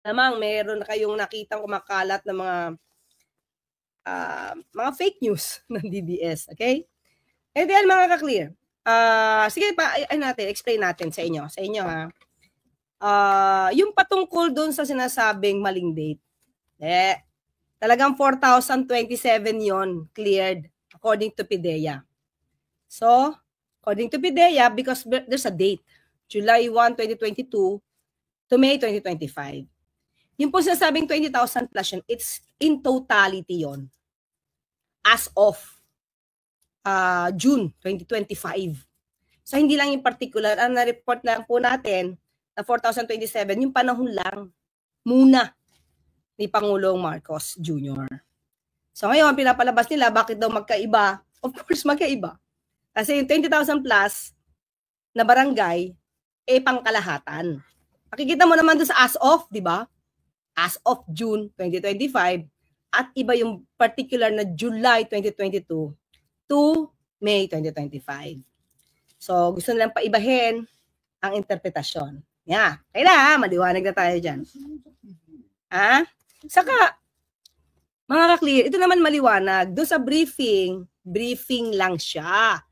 lamang meron na kayong nakitang kumakalat na mga fake news ng DBS, okay? And then mga ka-clear, sige pa, explain natin sa inyo ha. Yung patungkol dun sa sinasabing maling date, talagang 4,027 yon cleared according to PIDEA. So, according to PIDEA, because there's a date, July 1, 2022 to May 2025. Yung po sinasabing 20,000 plus yun, it's in totality yon as of June 2025. So, hindi lang yung particular, ang na-report lang po natin na 4,027, yung panahon lang muna ni Pangulong Marcos Jr. So ngayon, pinapalabas nila, bakit daw magkaiba? Of course, magkaiba. Kasi yung 20,000 plus na barangay, pangkalahatan. Makikita mo naman doon sa as of, di ba? As of June 2025, at iba yung particular na July 2022 to May 2025. So, gusto nilang paibahin ang interpretasyon. Yeah. Kaya maliwanag na tayo dyan. Saka, mga ka-clear, ito naman maliwanag. Doon sa briefing lang siya.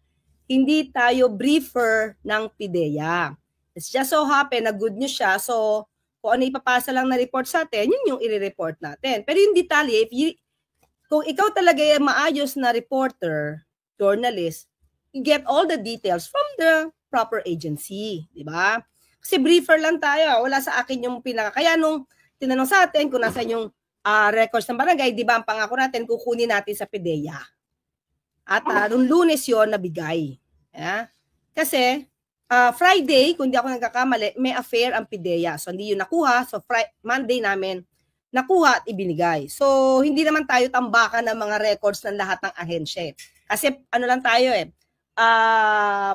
Hindi tayo briefer ng PIDEA. It's just so happen na good news siya. So, kung ano ipapasa lang na report sa atin, yun yung i-report natin. Pero yung detalye, kung ikaw talaga yung maayos na reporter, journalist, you get all the details from the proper agency. Diba? Kasi briefer lang tayo. Wala sa akin yung kaya nung tinanong sa atin kung nasa yung records ng barangay, di ba ang pangako natin, kukunin natin sa PIDEA. At noong Lunes yon nabigay. Yeah? Kasi, Friday, kung di ako nagkakamali, may affair ang PIDEA. So, hindi yun nakuha. So, Monday namin, nakuha at ibinigay. So, hindi naman tayo tambakan ng mga records ng lahat ng ahensya. Kasi, ano lang tayo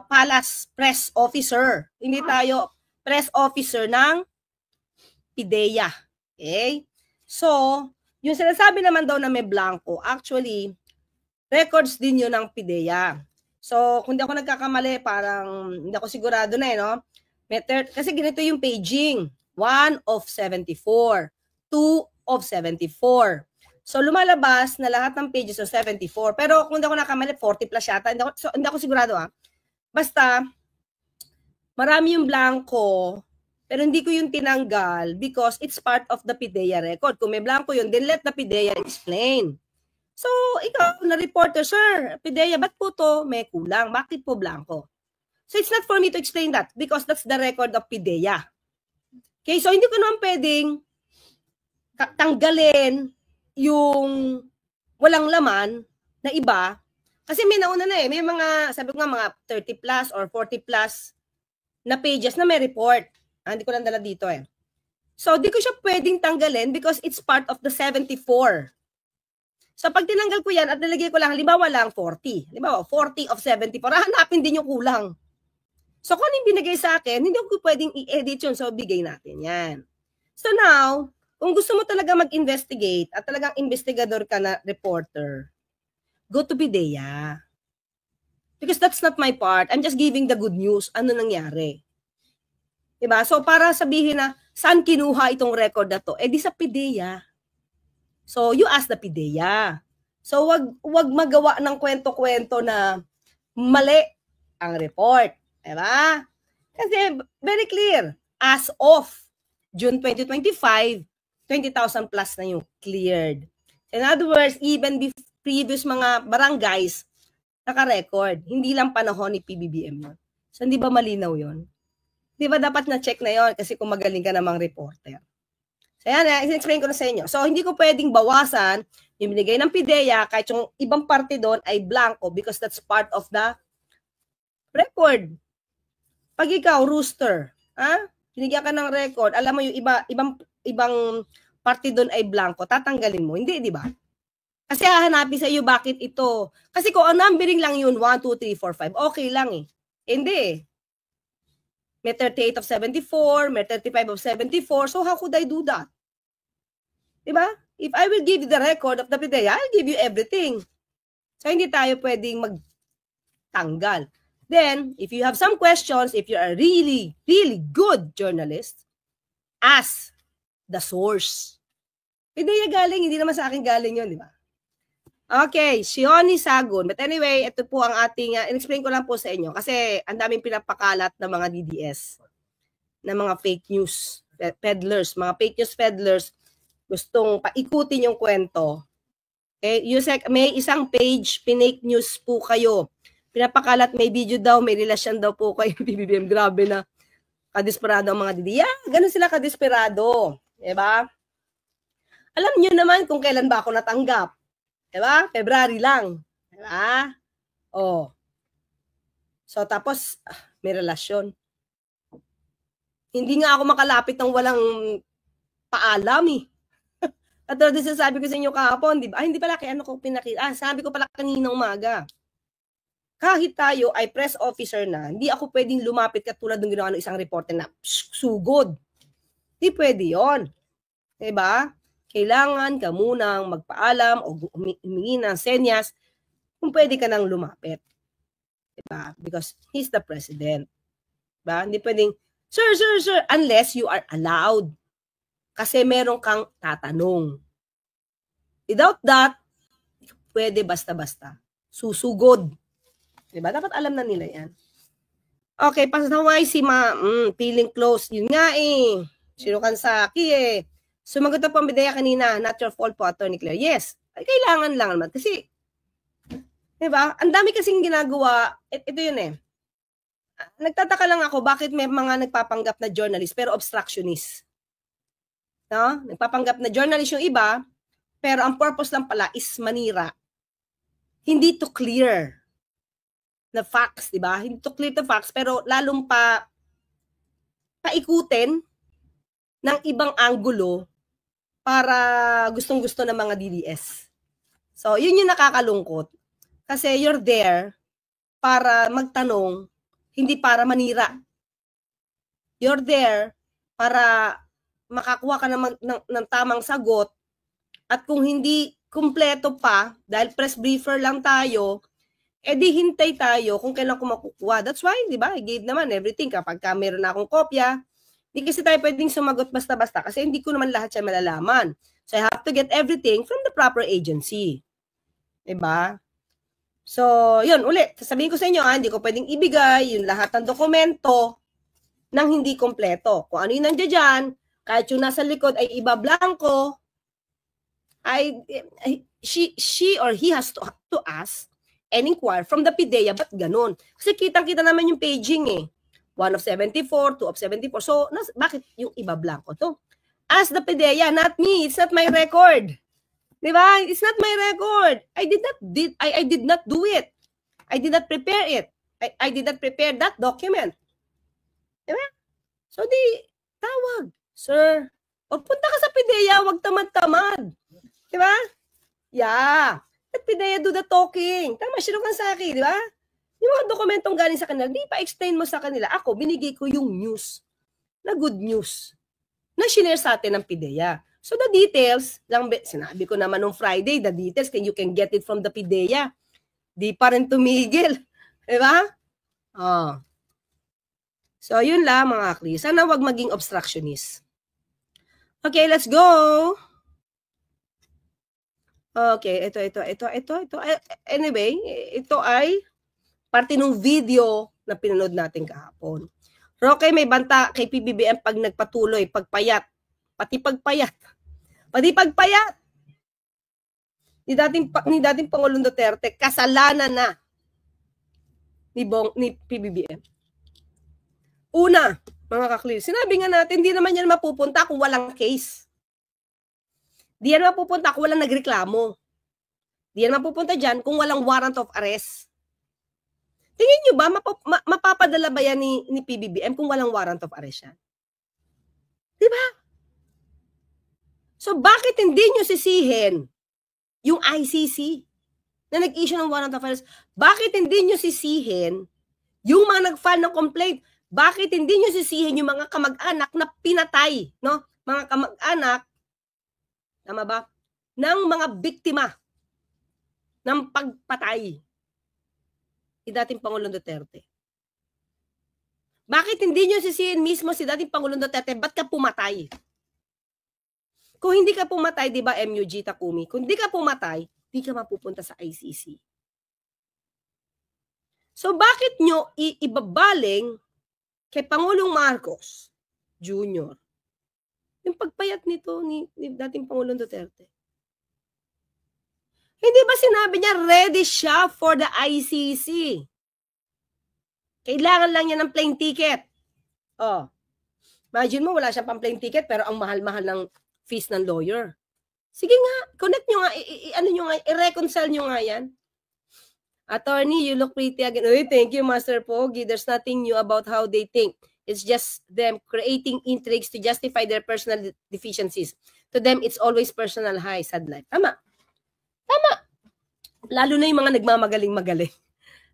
Palace Press Officer. Hindi tayo press officer ng PIDEA. Okay? So, yung sinasabi naman daw na may blanco, actually, records din yun ng PIDEA. So, kung di ako nagkakamali, parang hindi ako sigurado na no? Kasi ganito yung paging. 1 of 74. 2 of 74. So, lumalabas na lahat ng pages of 74. Pero kung di ako nakamali, 40 plus yata. Hindi ako sigurado Basta, marami yung blanco, pero hindi ko yung tinanggal because it's part of the PIDEA record. Kung may blanco yun, then let the PIDEA explain. So, ikaw na reporter, sir, PIDEA, ba't po to may kulang? Bakit po blanco? So, it's not for me to explain that because that's the record of PIDEA. Okay, so hindi ko naman pwedeng tanggalin yung walang laman na iba kasi may nauna na may mga, sabi ko nga, mga 30 plus or 40 plus na pages na may report. Hindi ko lang dala dito So, di ko siya pwedeng tanggalin because it's part of the 74. So, pag tinanggal ko yan at nilagay ko lang, halimbawa lang 40. Halimbawa, 40 of 74. Hanapin din yung kulang. So, kung yung binigay sa akin, hindi ko pwedeng i-edit yun. So, bigay natin yan. So, now, kung gusto mo talaga mag-investigate at talagang investigador ka na reporter, go to PIDEA. Because that's not my part. I'm just giving the good news. Ano nangyari? Diba? So, para sabihin na, saan kinuha itong record na to? Di sa PIDEA. So, you ask the PIDEA. So, wag magawa ng kwento-kwento na mali ang report. Diba? Kasi, very clear. As of June 2025, 20,000 plus na yung cleared. In other words, even previous mga barangays, naka-record. Hindi lang panahon ni PBBM yun. So, hindi ba malinaw yun? Di ba dapat na-check na yon kasi kung magaling ka namang reporter. So, yan, i-explain ko na sa inyo. So, hindi ko pwedeng bawasan yung binigay ng PIDEA kahit yung ibang parte doon ay blanco because that's part of the record. Pag ikaw, rooster, binigyan ka ng record, alam mo yung ibang parte doon ay blanco, tatanggalin mo. Hindi, di ba? Kasi hahanapin sa iyo bakit ito. Kasi kung ang numbering lang yun, 1, 2, 3, 4, 5, okay lang Hindi May 38 of 74, may 35 of 74. So how could I do that? Diba? If I will give you the record of the PIDEA, I'll give you everything. So hindi tayo pwedeng magtanggal. Then, if you have some questions, if you are really, really good journalist, ask the source. PIDEA galing, hindi naman sa akin galing yun, di ba? Okay, Shioni Sagun. But anyway, ito po ang ating, in-explain ko lang po sa inyo kasi ang daming pinapakalat ng mga DDS, ng mga fake news peddlers, mga fake news peddlers, gustong paikutin yung kwento. Okay, Yusek, may isang page, pinake news po kayo. Pinapakalat, may video daw, may relasyon daw po kayo, PBBM. Grabe na. Kadesperado ang mga DDS. Yeah, ganun sila kadesperado. Diba? Alam nyo naman kung kailan ba ako natanggap. Diba? February lang. Diba? Oh. So, tapos, may relasyon. Hindi nga ako makalapit ng walang paalam eh. At doon sabi ko sa inyo kahapon, di ba? Hindi pala, kaya ano ko pinakita. Sabi ko pala kanina umaga. Kahit tayo ay press officer na, hindi ako pwedeng lumapit katulad ng ginawa ng isang reporter na sugod. Hindi pwede yon. Diba? Kailangan ka munang magpaalam o humingi ng senyas kung pwede ka nang lumapit. Diba? Because he's the president. Diba? Hindi pwedeng, sir, unless you are allowed. Kasi meron kang tatanong. Without that, pwede basta-basta. Susugod. Diba? Dapat alam na nila yan. Okay, pasaway si feeling close. Yun nga eh. Sinukan sa aki eh. Sumagot na po ang PIDEA kanina, not your fault po, Atty. Claire. Yes, ay, kailangan lang naman. Kasi, diba? Ang dami kasing ginagawa. Ito yun eh. Nagtataka lang ako bakit may mga nagpapanggap na journalist pero obstructionist. No? Nagpapanggap na journalist yung iba, pero ang purpose lang pala is manira. Hindi to clear the facts, di ba? Hindi to clear the facts, pero lalong paikutin ng ibang anggulo para gustong-gusto ng mga DDS. So, yun yung nakakalungkot. Kasi you're there para magtanong, hindi para manira. You're there para makakuha ka ng tamang sagot at kung hindi kumpleto pa, dahil press briefer lang tayo, edi hintay tayo kung kailan ko makukuha. That's why, di ba, I gave naman everything. Kapag meron na akong kopya, hindi kasi tayo pwedeng sumagot basta-basta kasi hindi ko naman lahat siya malalaman. So I have to get everything from the proper agency. Diba? So, yun, ulit. Sasabihin ko sa inyo, hindi ko pwedeng ibigay yung lahat ng dokumento nang hindi kompleto. Kung ano yung nandiyan dyan, kahit yung nasa likod ay iba blanco, she or he has to ask and inquire from the PIDEA, ba't ganun? Kasi kitang-kita naman yung paging eh. 1 of 74, 2 of 74. So, bakit yung iba blanco to? Ask the PIDEA, not me. It's not my record. Diba? It's not my record. I did not do it. I did not prepare it. I did not prepare that document. Diba? So, tawag. Sir, punta ka sa PIDEA, wag tamad-tamad. Diba? Yeah. Let PIDEA do the talking. Tama, sinukan sa akin, di ba? Yung mga dokumentong galing sa kanila, di pa explain mo sa kanila. Ako, binigay ko yung news. Na good news. Na shinare sa atin ng PIDEA. So the details, sinabi ko naman nung Friday, the details, you can get it from the PIDEA. Di pa rin tumigil. Di ba? Oh. So, yun lang mga akli. Sana wag maging obstructionist. Okay, let's go. Okay, ito. Anyway, ito ay parte ng video na pinanood natin kahapon. Roque, may banta kay PBBM pag nagpatuloy, pagpayat. Pati pagpayat. Ni dating Pangulong Duterte, kasalanan na ni PBBM. Una, mga kaklir, sinabi nga natin, hindi naman yan mapupunta kung walang case. Di yan mapupunta kung walang nagreklamo. Di yan mapupunta dyan kung walang warrant of arrest. Tingin nyo ba, mapapadala ba yan ni PBBM kung walang warrant of arrest yan? Diba? So, bakit hindi nyo sisihin yung ICC na nag-issue ng warrant of arrest? Bakit hindi nyo sisihin yung mga nag-file ng complaint? Bakit hindi nyo sisihin yung mga kamag-anak na pinatay, no? Mga kamag-anak, tama ba? Ng mga biktima ng pagpatay si dating Pangulong Duterte. Bakit hindi nyo sisihin mismo si dating Pangulong Duterte? Ba't ka pumatay? Kung hindi ka pumatay, di ba, MUG Takumi, kung hindi ka pumatay, di ka mapupunta sa ICC. So, bakit nyo ibabaling kay Pangulong Marcos Jr. yung pagpayat nito ni dating Pangulong Duterte? Hindi ba sinabi niya ready siya for the ICC? Kailangan lang niya ng plane ticket. Oh. Imagine mo, wala siyang pang plane ticket pero ang mahal-mahal ng fees ng lawyer. Sige nga, connect nyo nga, ano nyo nga, i-reconcile nyo nga yan. Attorney, you look pretty again. Uy, thank you, Master Pogi. There's nothing new about how they think. It's just them creating intrigues to justify their personal deficiencies. To them, it's always personal high, sad life. Tama. Tama. Lalo na yung mga nagmamagaling-magaling.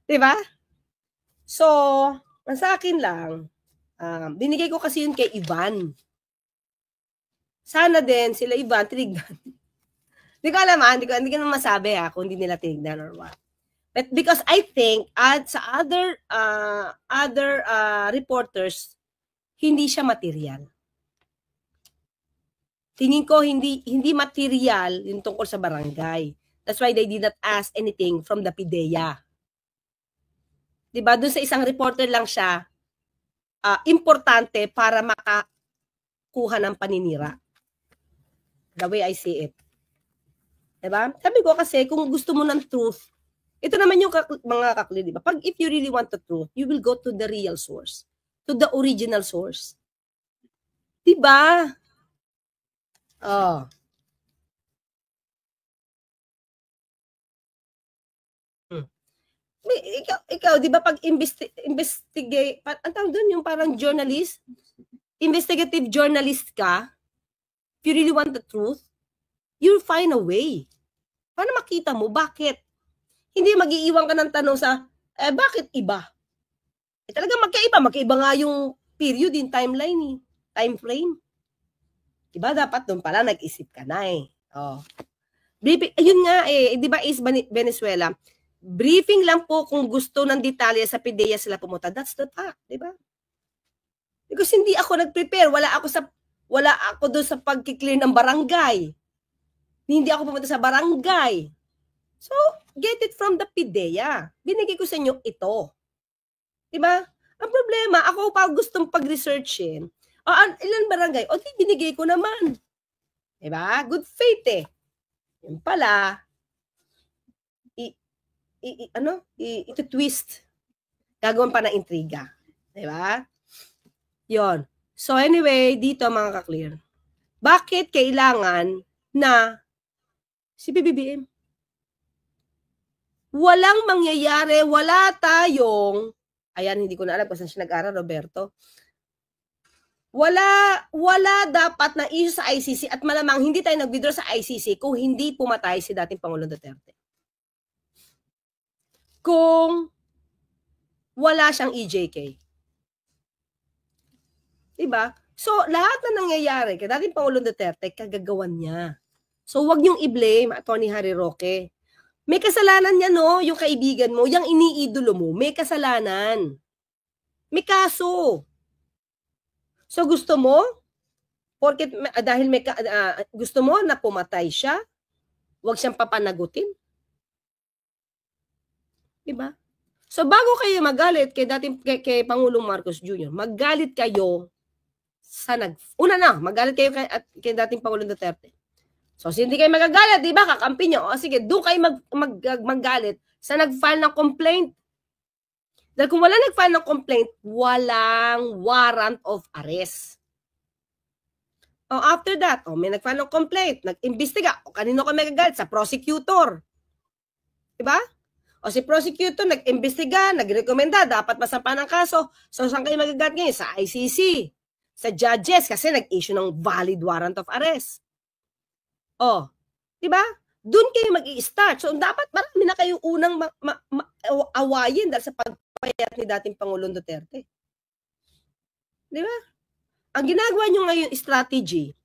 Diba? So, sa akin lang, binigay ko kasi yun kay Ivan. Sana din sila Ivan, tinignan. Hindi ko alam, hindi ko naman masabi kung hindi nila tinignan or what. But because I think sa other reporters, hindi siya material. Tingin ko hindi material yung tungkol sa barangay. That's why they did not ask anything from the PIDEA. Diba? Doon sa isang reporter lang siya importante para makakuha ng paninira. The way I see it. Diba? Sabi ko kasi kung gusto mo ng truth, ito naman yung mga kakli, diba? Pag if you really want the truth, you will go to the real source. To the original source. Diba? Oh. Ikaw, di ba pag investigate, ang tawag doon yung parang journalist, investigative journalist ka, if you really want the truth, you'll find a way. Paano makita mo? Bakit? Hindi mag-iiwan ka ng tanong sa, bakit iba? Talaga magkaiba nga yung period in timeline, time frame. Diba dapat doon pala nag-isip ka na Oh. Ayun nga di ba is Venezuela, briefing lang po kung gusto ng detalye sa PIDEA sila pumunta. That's the fact, di ba? Because hindi ako nag-prepare, wala ako doon sa pagki-clear ng barangay. Hindi ako pumunta sa barangay. So, get it from the PIDEA. Binigay ko sa inyo ito. Di ba? Ang problema, ako pa gustong pag-researchin. Ilan barangay? O, binigay ko naman. Di ba? Good faith Yung pala, ito twist. Gagawin pa ng intriga. Diba? Yon. So anyway, dito mga ka-clear. Bakit kailangan na si BBM? Walang mangyayari, wala tayong, ayan, hindi ko na alam kung saan siya nag-aral, Roberto. Wala dapat na issue sa ICC at malamang hindi tayo nag-withdraw sa ICC kung hindi pumatay si dating Pangulong Duterte. Kung wala siyang EJK. Diba? So, lahat na nangyayari kay dating Pangulong Duterte, kagagawan niya. So, wag niyong i-blame, Atty. Harry Roque. May kasalanan niya, no? Yung kaibigan mo, yung iniidolo mo, may kasalanan. May kaso. So, gusto mo? Porket, dahil gusto mo na pumatay siya, wag siyang papanagutin. Diba? So bago kayo magalit kay Pangulong Marcos Jr., magalit kayo sa magalit kayo kay dating Pangulong Duterte. So hindi kayo magagalit, di ba? Kakampi nyo. O sige, doon kayo magalit sa nag-file ng complaint. Dahil kung wala nag-file ng complaint, walang warrant of arrest. O after that, may nag-file ng complaint, nag-imbestiga, o kanino kayo magagalit? Sa prosecutor. Diba? O si prosecutor nag-imbestiga, nagrekomenda, dapat masampa ng kaso. So saan kayo magagalit ngayon? Sa ICC, sa judges, kasi nag-issue ng valid warrant of arrest. O, di ba? Doon kayo mag-i-start. So dapat marami na kayong unang awayin dahil sa pagpapayat ni dating Pangulong Duterte. Di ba? Ang ginagawa nyo ngayon strategy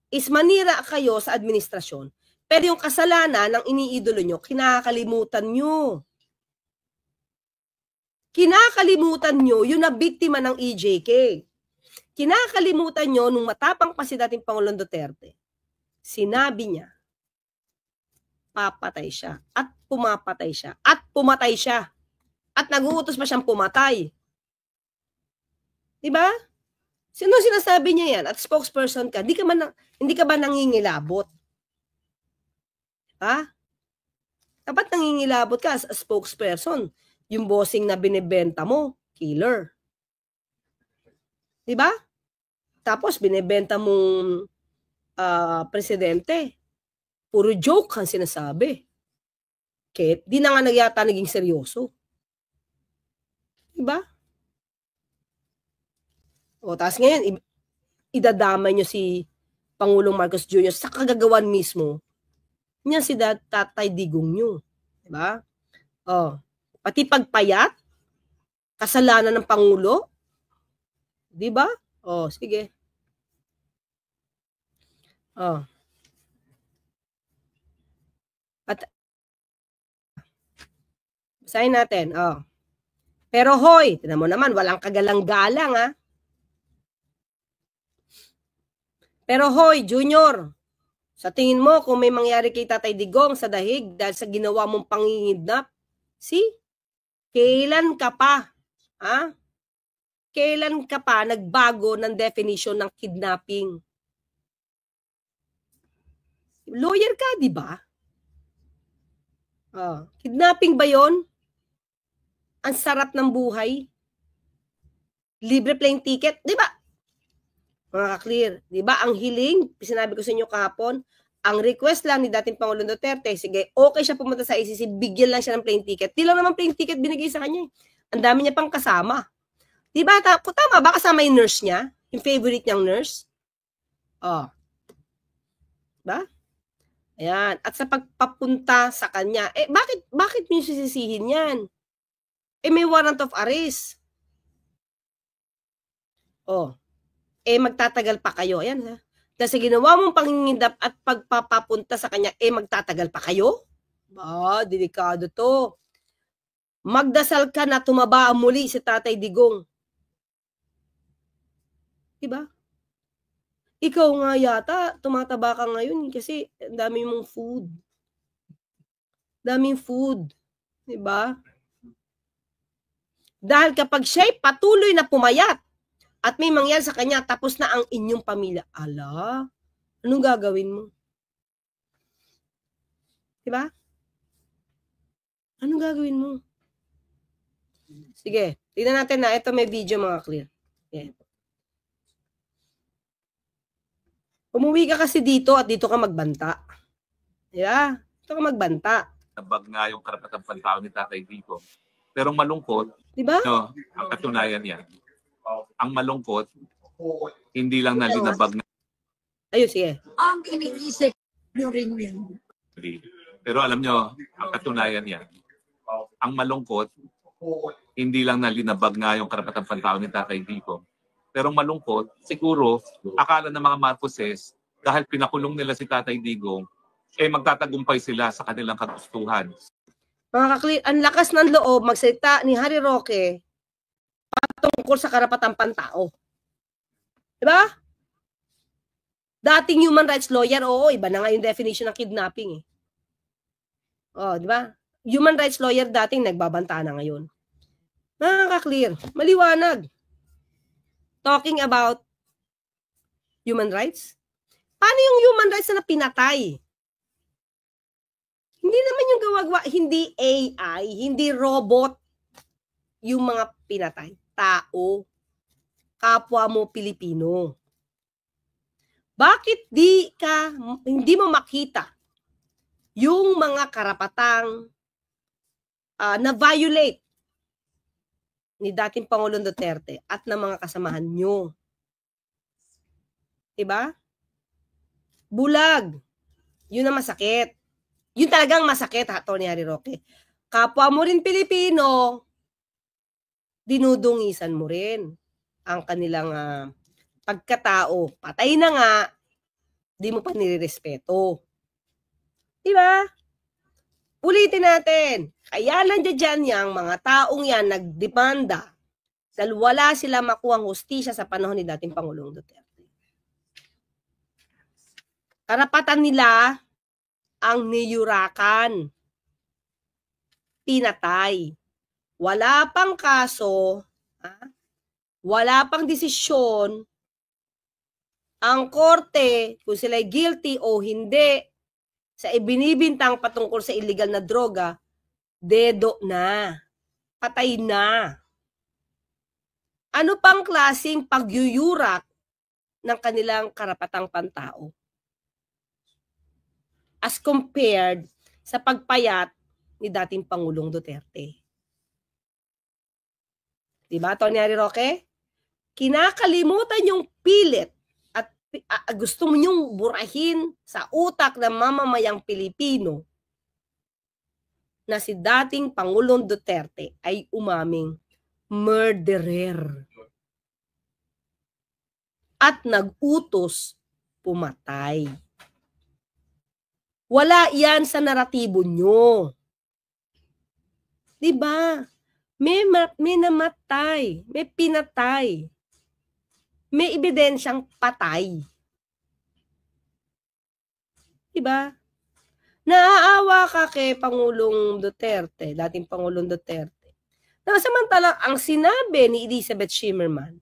is manira kayo sa administrasyon. Pero yung kasalanan ng iniidolo nyo, kinakalimutan nyo. Kinakalimutan nyo yung nabiktima ng EJK. Kinakalimutan nyo nung matapang pa si dating Pangulong Duterte. sinabi niya, papatay siya at pumapatay siya at pumatay siya at nag-uutos pa siyang pumatay. Diba? Sino sinasabi niya yan? At spokesperson ka, hindi ka ba nangingilabot? Ha? Dapat nangingilabot ka as a spokesperson. Yung bossing na binibenta mo, killer. Diba? Tapos binibenta mong presidente. Puro joke ang sinasabi. Kaya di na nga nagyata naging seryoso. Diba? O, tapos ngayon, idadamay nyo si Pangulong Marcos Jr. sa kagagawan mismo niya si Tatay Digong nyo. Diba? O, pati pagpayat, kasalanan ng Pangulo. Diba? O, sige. O. At, basahin natin. O. Pero hoy, tignan mo naman, walang kagalang-galang, ha? Pero hoy, Junior, sa tingin mo kung may mangyari kay Tatay Digong sa dahig dahil sa ginawa mong pangingidnap, kailan ka pa, ha? Kailan ka pa nagbago ng definition ng kidnapping? Lawyer ka, di ba? Kidnapping ba yon? Ang sarap ng buhay. Libre plane ticket, di ba? Mga ka-clear, di ba? Ang hiling, sinabi ko sa inyo kahapon, ang request lang ni dating Pangulong Duterte, sige, okay siya pumunta sa ICC, bigyan lang siya ng plane ticket. Di lang naman plane ticket binigay sa kanya. Ang dami niya pang kasama. Di ba? Tama ba kasama yung nurse niya? Yung favorite niyang nurse? Ba? Ayan. At sa pagpapunta sa kanya, bakit mo sisisihin yan? May warrant of arrest. Magtatagal pa kayo. Ayan, ha? Dahil sa ginawa mong pangingidap at pagpapapunta sa kanya, magtatagal pa kayo? Delikado to. Magdasal ka na tumaba muli si Tatay Digong. Diba? Ikaw nga yata, tumataba ka ngayon kasi dami mong food. Daming food. Diba? Dahil kapag siya'y patuloy na pumayat at may mangyari sa kanya, tapos na ang inyong pamilya. Ala, anong gagawin mo? Diba? Anong gagawin mo? Sige, tignan natin na. Ito may video, mga clear. Okay. Umuwi ka kasi dito at dito ka magbanta. Diba? Dito ka magbanta. Nabag nga yung karapatang pantao ni Tatay Digong. Pero malungkot, diba? No, ang katunayan yan. Ang malungkot, hindi lang na linabag na. Ayun, sige. Ang iniisip nyo rin yun. Pero alam nyo, ang katunayan yan. Ang malungkot, hindi lang na linabag nga yung karapatang pantao ni Tatay Digong. Pero malungkot, siguro, akala ng mga Marcoses, dahil pinakulong nila si Tatay Digong, magtatagumpay sila sa kanilang kagustuhan. Mga ka-clear, ang lakas ng loob magsalita ni Harry Roque patungkol sa karapatang pantao. Diba? Dating human rights lawyer, iba na nga yung definition ng kidnapping. Diba? Human rights lawyer dating nagbabanta na ngayon. Mga ka-clear, maliwanag. Talking about human rights? Paano yung human rights na pinatay? Hindi naman yung gawagwa, hindi AI, hindi robot yung mga pinatay. Tao. Kapwa mo Pilipino. Bakit hindi mo makita yung mga karapatang na-violate ni dating Pangulong Duterte at ng mga kasamahan nyo? Diba? Bulag. Yun ang masakit. Yun talagang masakit, Tony Harry Roque. Kapwa mo rin Pilipino, dinudungisan mo rin ang kanilang pagkatao. Patay na nga, di mo pa nirerespeto. Diba? Ulitin natin. Kaya nandiyan dyan yung mga taong yan nagdemanda dahil wala sila makuhang hustisya sa panahon ni dating Pangulong Duterte. Karapatan nila ang niyurakan. Pinatay. Wala pang kaso, wala pang desisyon, ang korte kung sila'y guilty o hindi sa ibinibintang patungkol sa illegal na droga, dedo na. Patay na. Ano pang klaseng pagyuyurak ng kanilang karapatang pantao? As compared sa pagpayat ni dating Pangulong Duterte. Diba, Tony Harry Roque? Kinakalimutan yung pilit at gusto mo yung burahin sa utak ng mamamayang Pilipino na si dating Pangulong Duterte ay umaming murderer at nag-utos pumatay. Wala yan sa naratibo nyo. Diba? May namatay, may pinatay, may ebidensyang patay. Diba? Naaawa ka kay Pangulong Duterte, dating Pangulong Duterte. Samantalang ang sinabi ni Elizabeth Zimmerman,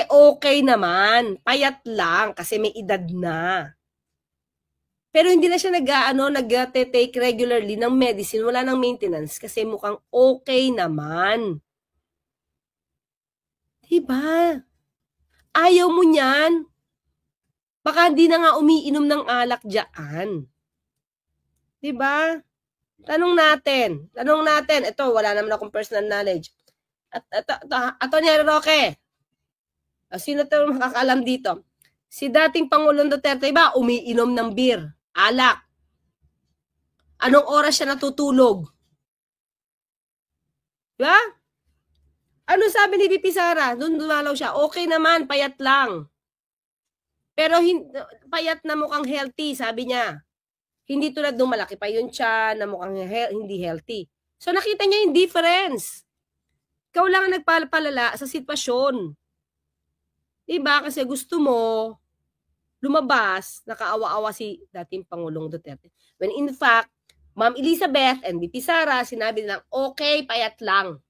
okay naman, payat lang kasi may edad na. Pero hindi na siya nag-take regularly ng medicine, wala ng maintenance kasi mukhang okay naman. Diba? Ayaw mo niyan. Baka hindi na nga umiinom ng alak dyan. Diba? Tanong natin. Ito, wala naman akong personal knowledge. Tony Harry Roque. Sino ito makakaalam dito? Si dating Pangulong Duterte ba umiinom ng beer? Alak. Anong oras siya natutulog? Diba? Ano sabi ni VP Sara? Doon dumalaw siya. Okay naman, payat lang. Pero payat na mukhang healthy, sabi niya. Hindi tulad nung malaki pa yun siya na mukhang hindi healthy. So nakita niya yung difference. Ikaw lang ang nagpapalala sa sitwasyon. Diba? Kasi gusto mo lumabas, nakaawa-awa si dating Pangulong Duterte. When in fact, Ma'am Elizabeth and VP Sara, sinabi nilang, okay, payat lang.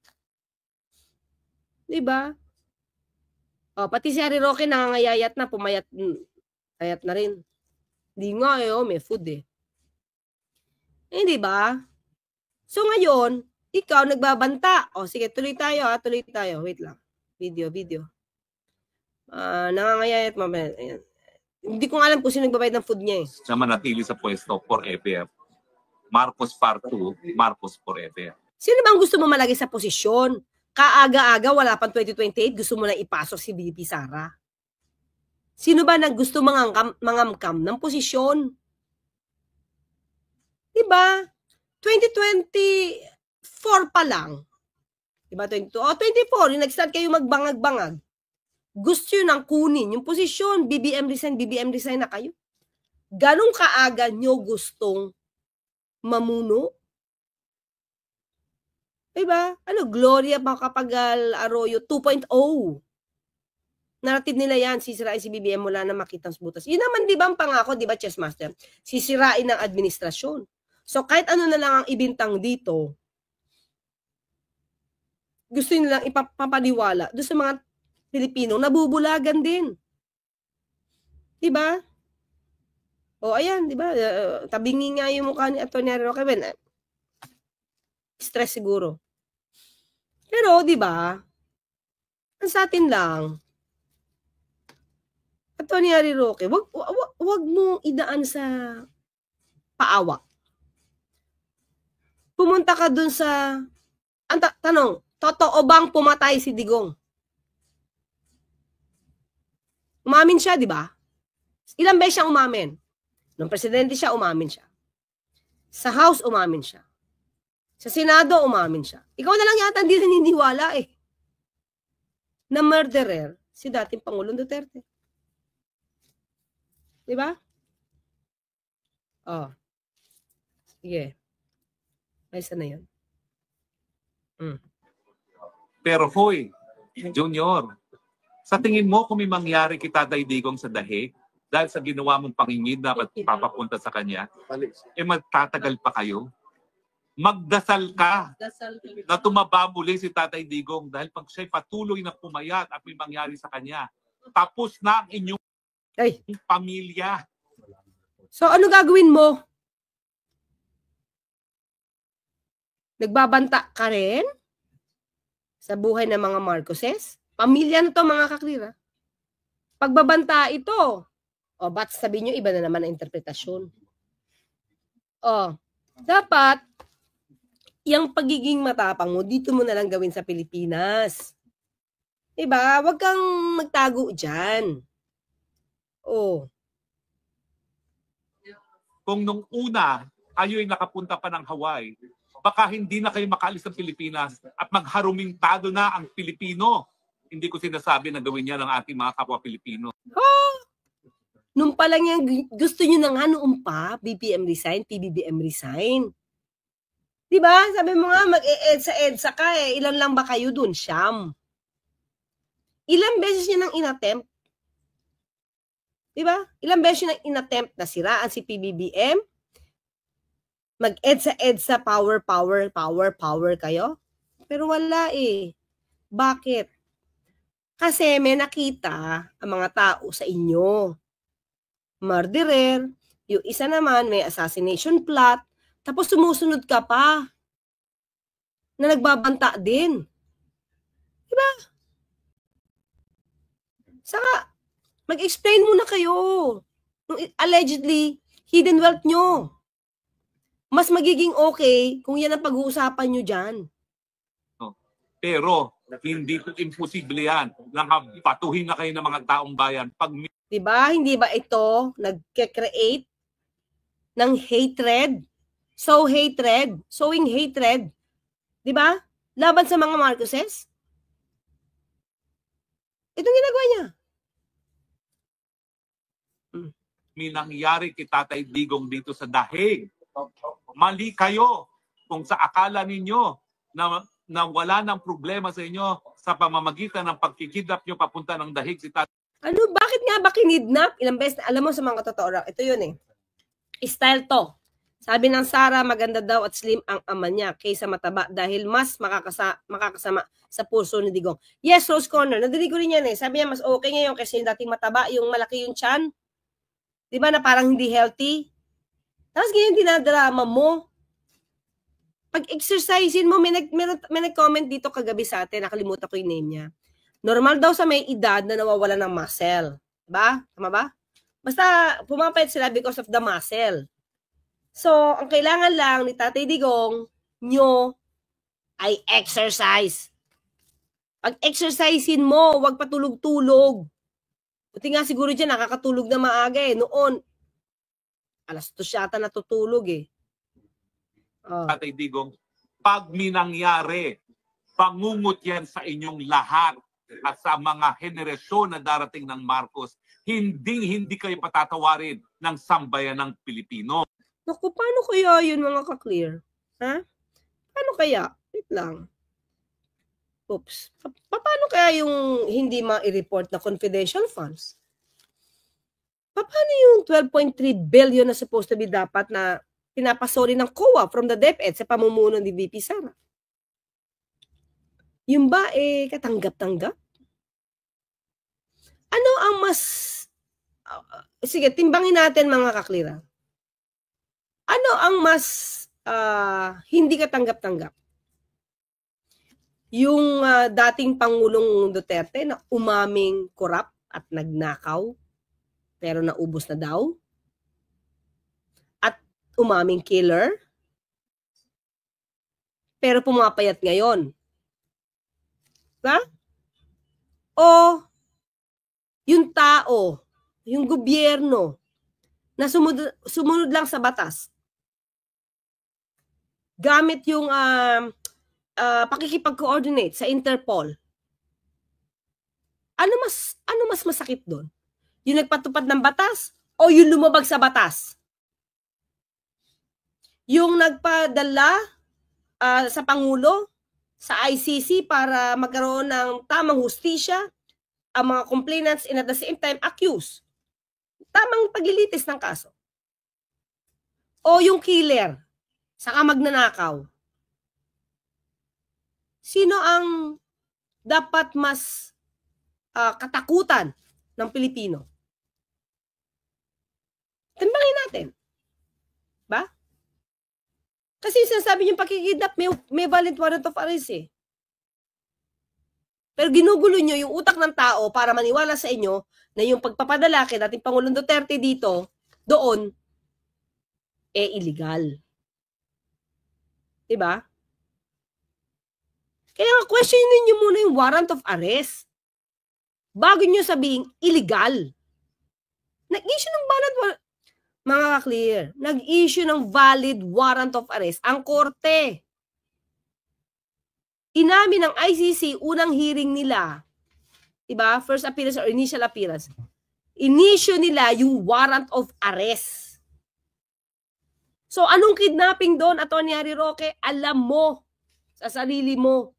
Diba? O, pati si Harry Roque nangangayayat na, payat na rin. Di nga may food Hindi ba? So ngayon, ikaw nagbabanta. O, sige, tuloy tayo. Wait lang. Video. Nangangayayat, ayan. Hindi ko alam kung sino nagbabayad ng food niya Na manatili sa pwesto forever. Marcos Part 2, Marcos forever. Sino bang gusto mo malagay sa posisyon? Kaaga-aga, wala pang 2028, gusto mo na ipasok si VP Sara? Sino ba nang gusto mangamkam ng posisyon? Diba? 2024 pa lang. Diba? 24, yung nag-start kayo magbangag-bangag. Gusto nyo nang kunin yung posisyon, BBM resign na kayo. Ganong kaaga nyo gustong mamuno? Diba? Gloria Macapagal Arroyo 2.0. Narrative nila yan, sisirain si BBM mula na makitang butas. Yun naman, di ba, ang pangako, di ba, Chess Master? Sisirain ng administrasyon. So, kahit ano na lang ang ibintang dito, gusto nilang ipapaniwala doon sa mga Pilipino, nabubulagan din. Diba? O, ayan, diba? Tabingi nga yung mukha ni Atty. Roque. Stress siguro. Pero, diba? Ang sa atin lang, Atty. Roque, wag mong idaan sa paawa. Pumunta ka dun sa, tanong, totoo bang pumatay si Digong? Umamin siya, di ba? Ilang beses siyang umamin? Nung presidente siya, umamin siya. Sa House, umamin siya. Sa Senado, umamin siya. Ikaw na lang yata hindi naniniwala na murderer si dating Pangulong Duterte. Di ba? Oh. Sige. Ayos na yun. Pero hoy, Junior, sa tingin mo kung may mangyari kita Digong sa dahi, dahil sa ginawa mong pangingid na papapunta sa kanya, magtatagal pa kayo. Magdasal ka na tumaba muli si Tatay Digong dahil pag siya'y patuloy na pumayat at may mangyari sa kanya, tapos na ang inyong pamilya. So ano gagawin mo? Nagbabanta ka rin sa buhay ng mga Marcoses? Pamilya na to, mga kaklira. Pagbabanta ito. O, ba't sabihin nyo, iba na naman ang interpretasyon. O, dapat, yung pagiging matapang mo, dito mo na lang gawin sa Pilipinas. Diba? Huwag kang magtago dyan. O. Kung nung una, kayo'y nakapunta pa ng Hawaii, baka hindi na kayo makaalis ng Pilipinas at magharumintado na ang Pilipino. Hindi ko sinasabi na gawin yan ng ating mga kapwa Pilipino. Oh! Nung pa lang yan, gusto nyo na nga noon pa, BBM resign, PBBM resign. Diba? Sabi mo nga, mag-EDSA ka eh. Ilan lang ba kayo dun? Siyam. Ilang beses nyo nang inattempt? Diba? Ilang beses nyo nang inattempt na siraan si PBBM? Mag-EDSA, power kayo? Pero wala eh. Bakit? Kasi may nakita ang mga tao sa inyo. Murderer, yung isa naman may assassination plot, tapos sumusunod ka pa na nagbabanta din. Diba? Saka, mag-explain muna kayo. Allegedly, hidden wealth nyo. Mas magiging okay kung yan ang pag-uusapan nyo dyan. Pero, hindi ko imposible yan. Patuhin na kayo ng mga taong bayan. Diba? Hindi ba ito nag-create ng hatred? Sowing hatred. Diba? Laban sa mga Marcoses? Itong ginagawa niya. May nangyari kay Tatay Digong dito sa Dahig. Mali kayo kung sa akala ninyo na wala ng problema sa inyo sa pamamagitan ng pagkikidnap nyo papunta ng Dahig si Tatay. Ano? Bakit nga ba kinidnap? Ilang beses na, alam mo sa mga totoo lang, ito yun eh. Style to. Sabi ng Sarah, maganda daw at slim ang ama niya kaysa mataba dahil mas makakasama sa puso ni Digong. Yes, Rose Corner. Nadinig ko rin yan eh. Sabi niya, mas okay ngayon kasi yung dating mataba, yung malaki yung tiyan. Diba na parang hindi healthy? Tapos ganyan dinadrama mo. Pag-exercisein mo, may nag-comment dito kagabi sa atin, nakalimutan ko yung name niya. Normal daw sa may edad na nawawala ng muscle. Diba? Tama ba? Basta pumapayat sila because of the muscle. So, ang kailangan lang ni Tatay Digong nyo ay exercise. Pag-exercisein mo, wag patulog-tulog. Buti nga siguro dyan, nakakatulog na maaga eh. Noon, alas 2 yata natutulog eh. Tatay Digong, pag minangyari, pangungot yan sa inyong lahat at sa mga henerasyon na darating ng Marcos, hindi kayo patatawarin ng sambayan ng Pilipino. Naku, paano kaya yun mga ka-clear? Ha? Paano kaya? Wait lang. Oops. Paano kaya yung hindi ma-report na confidential funds? Paano yung 12.3 billion na supposed to be dapat na pinapasori ng COA from the DepEd sa pamumuno ni VP Sara? Yung ba katanggap-tanggap? Ano ang mas... sige, timbangin natin mga kaklira. Ano ang mas hindi katanggap-tanggap? Yung dating Pangulong Duterte na umaming korap at nagnakaw pero naubos na daw? At umaming killer pero pumapayat ngayon? Diba? O yung tao, yung gobyerno na sumunod lang sa batas gamit yung pakikipag-coordinate sa Interpol. Ano mas masakit doon? Yung nagpatupad ng batas o yung lumabag sa batas? Yung nagpadala sa Pangulo sa ICC para magkaroon ng tamang hustisya ang mga complainants and at the same time accused. tamang paglilitis ng kaso. O yung killer, saka magnanakaw. Sino ang dapat mas katakutan ng Pilipino? Timbangin natin. Ba? Kasi sinasabi niyong pakikidnap, may valid warrant of arrest eh. Pero ginugulo nyo yung utak ng tao para maniwala sa inyo na yung pagpapadala kay dating Pangulong Duterte dito, doon, illegal. Diba? Kaya nga, questionin nyo muna yung warrant of arrest bago nyo sabihin illegal. Nag-issue ng valid mga ka-clear, nag-issue ng valid warrant of arrest ang korte. Inamin ng ICC, unang hearing nila, diba? First appearance or initial appearance. Inisyo nila yung warrant of arrest. So, anong kidnapping doon, Atty. Harry Roque? Alam mo sa sarili mo,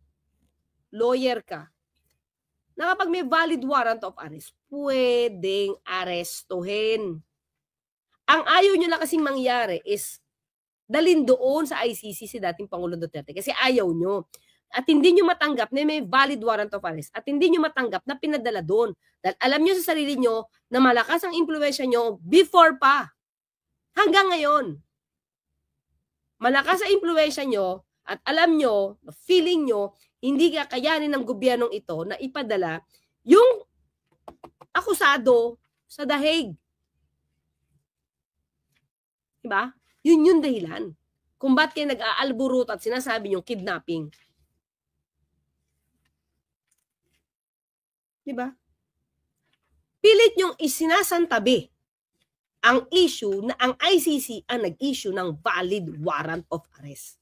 lawyer ka, na kapag may valid warrant of arrest, pwedeng arestuhin. Ang ayaw nyo lang kasing mangyari is dalhin doon sa ICC si dating Pangulong Duterte kasi ayaw nyo. At hindi nyo matanggap na may valid warrant of arrest. At hindi nyo matanggap na pinadala doon. Dahil alam nyo sa sarili nyo na malakas ang impluwensya nyo before pa. Hanggang ngayon. Malakas ang impluwensya nyo at alam nyo, feeling nyo, hindi kakayanin ng gobyernong ito na ipadala yung akusado sa The Hague. Diba? Yun yung dahilan. Kung ba't kayo nag-aalburot at sinasabi yung kidnapping. Diba? Pilit yung isinasantabi ang issue na ang ICC ang nag-issue ng valid warrant of arrest.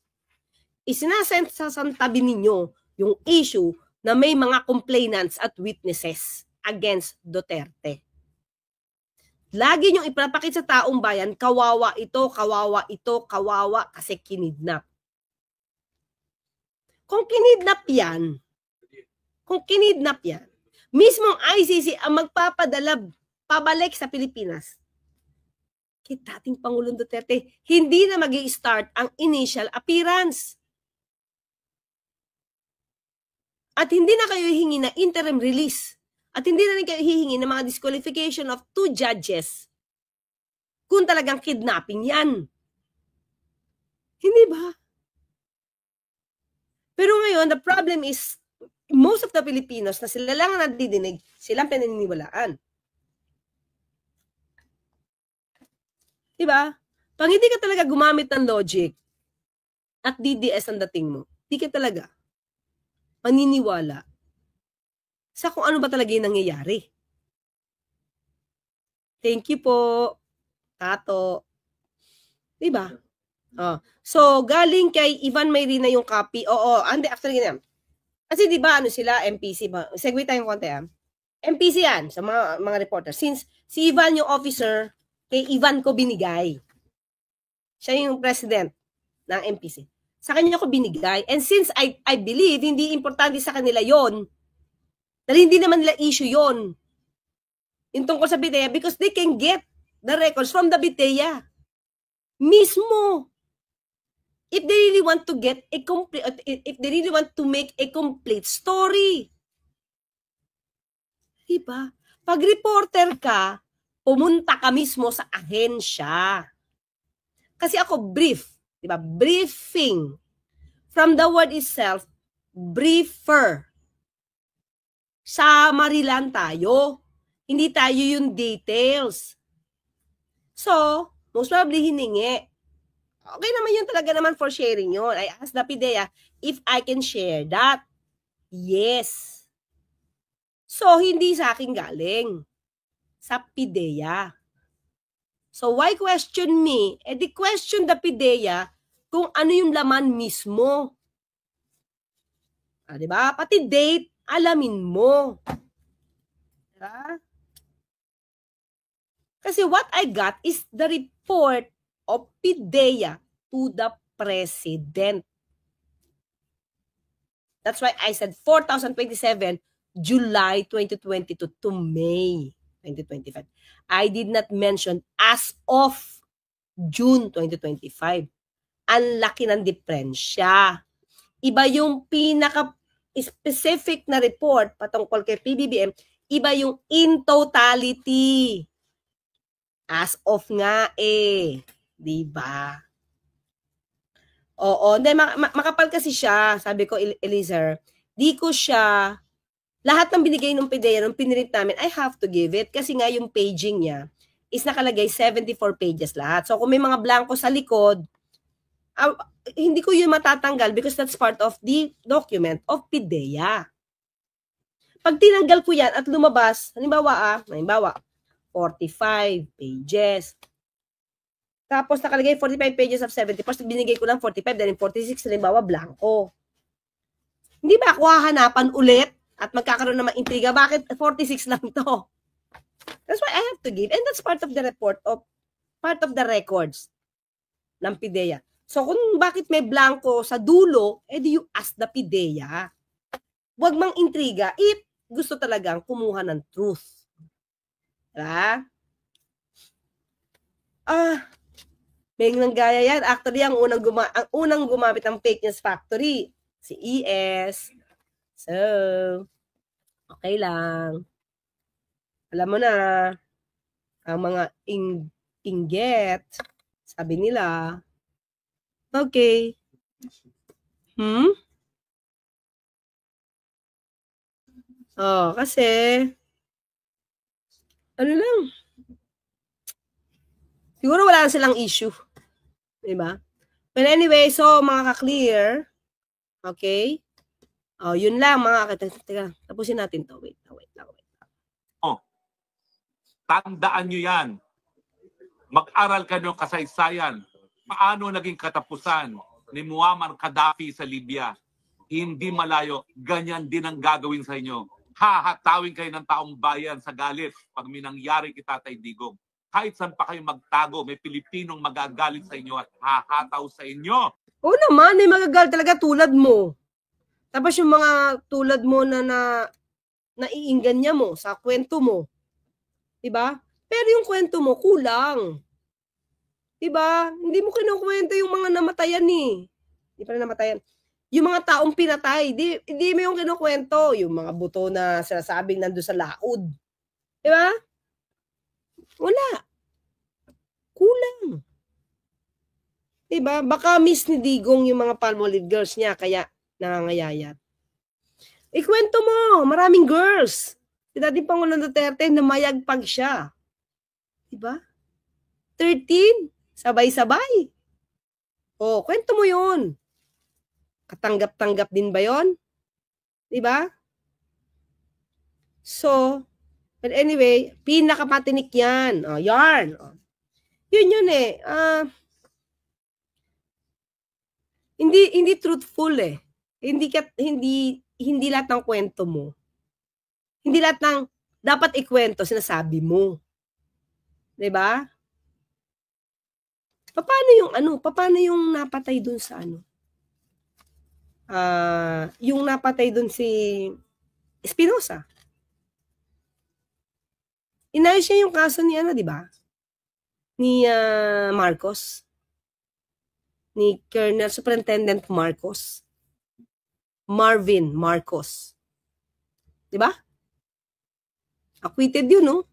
Isinasantabi ninyo yung issue na may mga complainants at witnesses against Duterte. Lagi niyong ipapakita sa taong bayan, kawawa ito, kawawa kasi kinidnap. Kung kinidnap yan, mismong ICC ang magpapadala pabalik sa Pilipinas. Kay dating Pangulong Duterte, hindi na mag-i-start ang initial appearance. At hindi na kayo hihingi na interim release. At hindi na rin kayo hihingi ng mga disqualification of 2 judges kung talagang kidnapping yan. Hindi ba? Pero ngayon, the problem is, most of the Filipinos na sila lang ang nadidinig, silang pinaniniwalaan. Diba? Pag hindi ka talaga gumamit ng logic at DDS ang dating mo, hindi ka talaga maniniwala sa kung ano ba talaga yung nangyayari. Thank you po, Tato. Diba? Oh. So, galing kay Ivan Mayrina yung copy. Oo, ande after ganyan. Kasi diba ano sila, MPC ba? Segue tayong konti MPC yan sa mga reporter. Since si Ivan yung officer, kay Ivan ko binigay. Siya yung president ng MPC. Sa kanya ko binigay. And since I believe, hindi importante sa kanila yon, dahil hindi naman nila issue yon, yung tungkol sa BITEA, because they can get the records from the BITEA. Mismo. If they really want to get a complete, if they really want to make a complete story. Diba? Pag reporter ka, pumunta ka mismo sa ahensya. Kasi ako brief, diba? Briefing. From the word itself, briefer. Summary tayo. Hindi tayo yung details. So, most probably hiningi. Okay naman yun talaga naman for sharing yun. I asked the PIDEA if I can share that. Yes. So, hindi sa akin galing. Sa PIDEA. So, why question me? Eh, di question the PIDEA kung ano yung laman mismo. Diba? Pati date, alamin mo. Diba? Kasi what I got is the report of PIDEA to the President. That's why I said 4,027 July 2022 to May. 2025. I did not mention as of June 2025. Ang laki ng diferensya. Iba yung pinaka-specific na report patungkol kay PBBM, iba yung in totality. As of nga eh. Diba? Oo. Hindi, makapal kasi siya. Sabi ko, Eliezer, di ko siya, lahat ng binigay ng PIDEA, nung pinirint namin, I have to give it. Kasi nga yung paging niya is nakalagay 74 pages lahat. So kung may mga blanco sa likod, hindi ko yun matatanggal because that's part of the document of PIDEA. Pag tinanggal ko yan at lumabas, halimbawa 45 pages. Tapos nakalagay 45 pages of 70. Tapos binigay ko lang 45, then 46, halimbawa, blanco. Hindi ba ako hahanapan ulit at magkakaroon naman intriga? Bakit 46 lang to? That's why I have to give. And that's part of the report of, part of the records ng PIDEA. So kung bakit may blanco sa dulo, edi you ask the PIDEA. Huwag mang intriga if gusto talagang kumuha ng truth. Diba? May nanggaya yan. Actually, ang unang gumamit ng fake news factory, si ES. So, okay lang. Alam mo na, ang mga inggit, sabi nila, okay. Kasi, ano lang, siguro wala silang issue. Diba? But anyway, so mga ka-clear, okay? Yun lang mga teka, tapusin natin to. Wait lang. Tandaan nyo yan. Mag-aral ka ng kasaysayan. Paano naging katapusan ni Muammar Gaddafi sa Libya? Hindi malayo, ganyan din ang gagawin sa inyo. Hahatawin kayo ng taong bayan sa galit pag minangyari kay Tatay Digong. Kahit saan pa kayo magtago, may Pilipinong magagalit sa inyo at hahataw sa inyo. Oo naman, may magagalit talaga tulad mo. Tapos yung mga tulad mo na naiinggan niya mo sa kwento mo. Diba? Pero yung kwento mo, kulang. Diba? Hindi mo kinukwento yung mga namatayan eh. Hindi pa na namatayan. Yung mga taong pinatay, hindi mo yung kinukwento. Yung mga buto na sinasabing nandun sa laod. Diba? Wala. Kulang. Diba? Baka miss ni Digong yung mga Palmolive girls niya, kaya nangangayayat. Ikwento mo, maraming girls. Si dating Pangulong Duterte, namayagpag siya. Diba? 13, sabay-sabay. Kwento mo yun. Katanggap-tanggap din ba yun? Diba? So, but anyway, pinakapatinik yan. Yarn. Yun eh. Hindi truthful eh. Hindi lahat ng kwento mo. Hindi lahat ng dapat ikwento sinasabi mo. 'Di ba? Paano yung napatay dun sa yung napatay dun si Espinosa. Inayos niya yung kaso ni di ba? Ni Marcos. Ni Colonel Superintendent Marcos. Marvin Marcos. 'Di ba? Acquitted yun, no?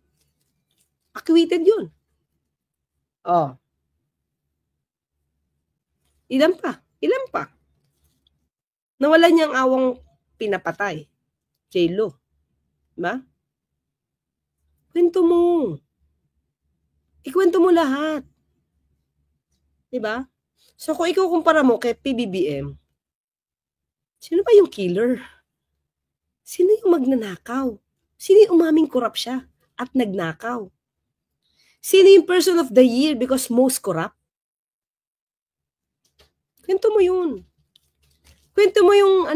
Acquitted yun. Ilan pa? Nawala niyang awang pinapatay. J-Lo. Diba? Kwento mo. Ikwento mo lahat. Diba? So, kung ikaw kumpara mo kay PBBM, sino ba yung killer? Sino yung magnanakaw? Sino yung umaming korap siya at nagnakaw? Sino yung person of the year because most corrupt? Kwento mo yun. Kwento mo yung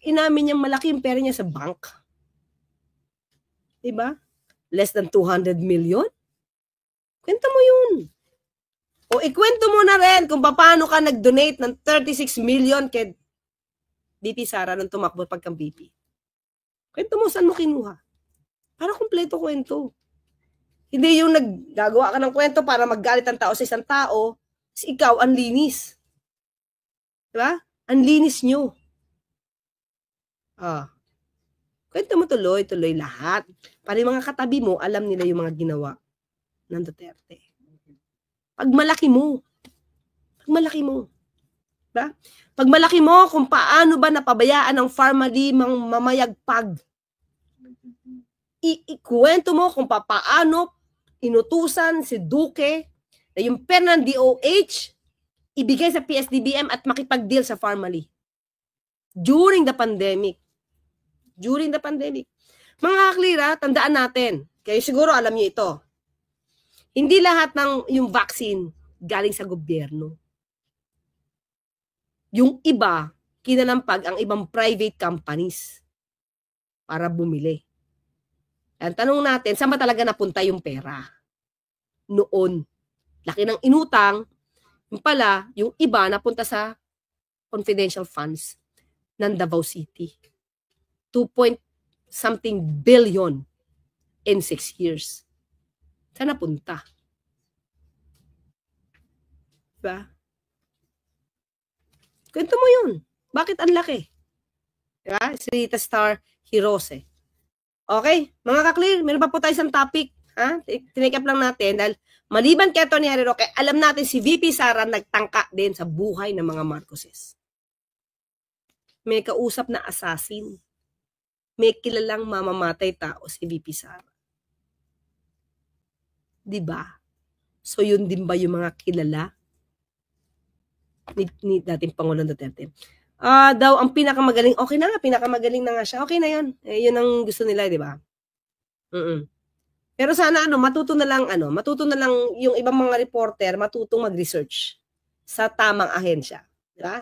inamin niyang malaki yung pera niya sa bank. Diba? Less than 200 million? Kwento mo yun. O ikwento mo na rin kung paano ka nag-donate ng 36 million kay BP Sara nung tumakbo pagkang BP. Kwento mo saan mo kinuha. Para kumpleto kwento. Hindi yung naggagawa ka ng kwento para maggalit ang tao sa isang tao, ikaw, ang linis. Diba? Ang linis nyo. Kwento mo tuloy lahat. Para yung mga katabi mo, alam nila yung mga ginawa ng Duterte. Pag malaki mo. Diba? Pag malaki mo, kung paano ba napabayaan ng family mamayagpag. Ikwento mo kung paano inutusan si Duque na yung pera ng DOH ibigay sa PSDBM at makipag-deal sa family. During the pandemic. Mga kaklira, tandaan natin. Kayo siguro alam niyo ito. Hindi lahat ng yung vaccine galing sa gobyerno. Yung iba, kinalampag ang ibang private companies para bumili. Ang tanong natin, saan ba talaga napunta yung pera? Noon. Laki ng inutang, yung pala, yung iba napunta sa confidential funds ng Davao City. 2.something billion in 6 years. Saan napunta? Diba? Kwento mo yun. Bakit ang laki? Diba? Si Rita Star Hirose. Okay, mga ka-clear, meron pa po tayo isang topic. Tinake up lang natin dahil maliban kay Tony Harry Roque, alam natin si VP Sara nagtangka din sa buhay ng mga Marcoses. May kausap na assassin. May kilalang mamamatay tao si VP Sara. Diba? So yun din ba yung mga kilala ni dating Pangulong Duterte? Daw ang pinakamagaling, okay na nga, pinakamagaling na nga siya. Okay na yun. Yun ang gusto nila, di ba? Pero sana matuto na lang yung ibang mga reporter matutong mag-research sa tamang ahensya, di ba?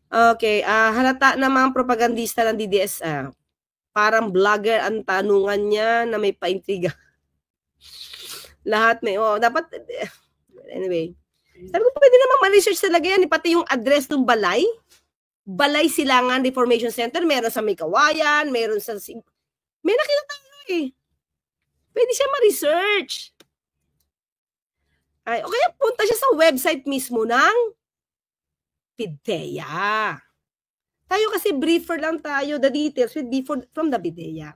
Okay, halata na mga propagandista ng DDS, parang vlogger ang tanungan niya na may paintriga. Lahat may, dapat, anyway. Sabi ko, pwede namang ma-research talaga yan, pati yung address ng balay. Balay Silangan Reformation Center, meron sa May Kawayan, meron sa, may nakita tayo Pwede siya ma-research. O kaya punta siya sa website mismo ng PIDEA. Tayo kasi briefer lang tayo, the details will be from the PIDEA.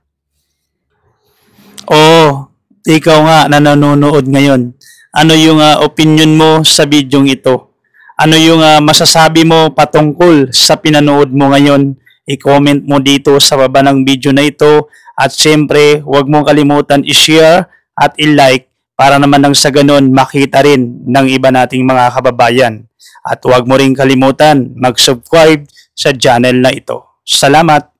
Ikaw nga na nanonood ngayon. Ano yung opinion mo sa bidyong ito? Ano yung masasabi mo patungkol sa pinanood mo ngayon? I-comment mo dito sa baba ng video na ito. At syempre, huwag mong kalimutan i-share at i-like para naman nang sa ganun makita rin ng iba nating mga kababayan. At huwag mo rin kalimutan mag-subscribe sa channel na ito. Salamat!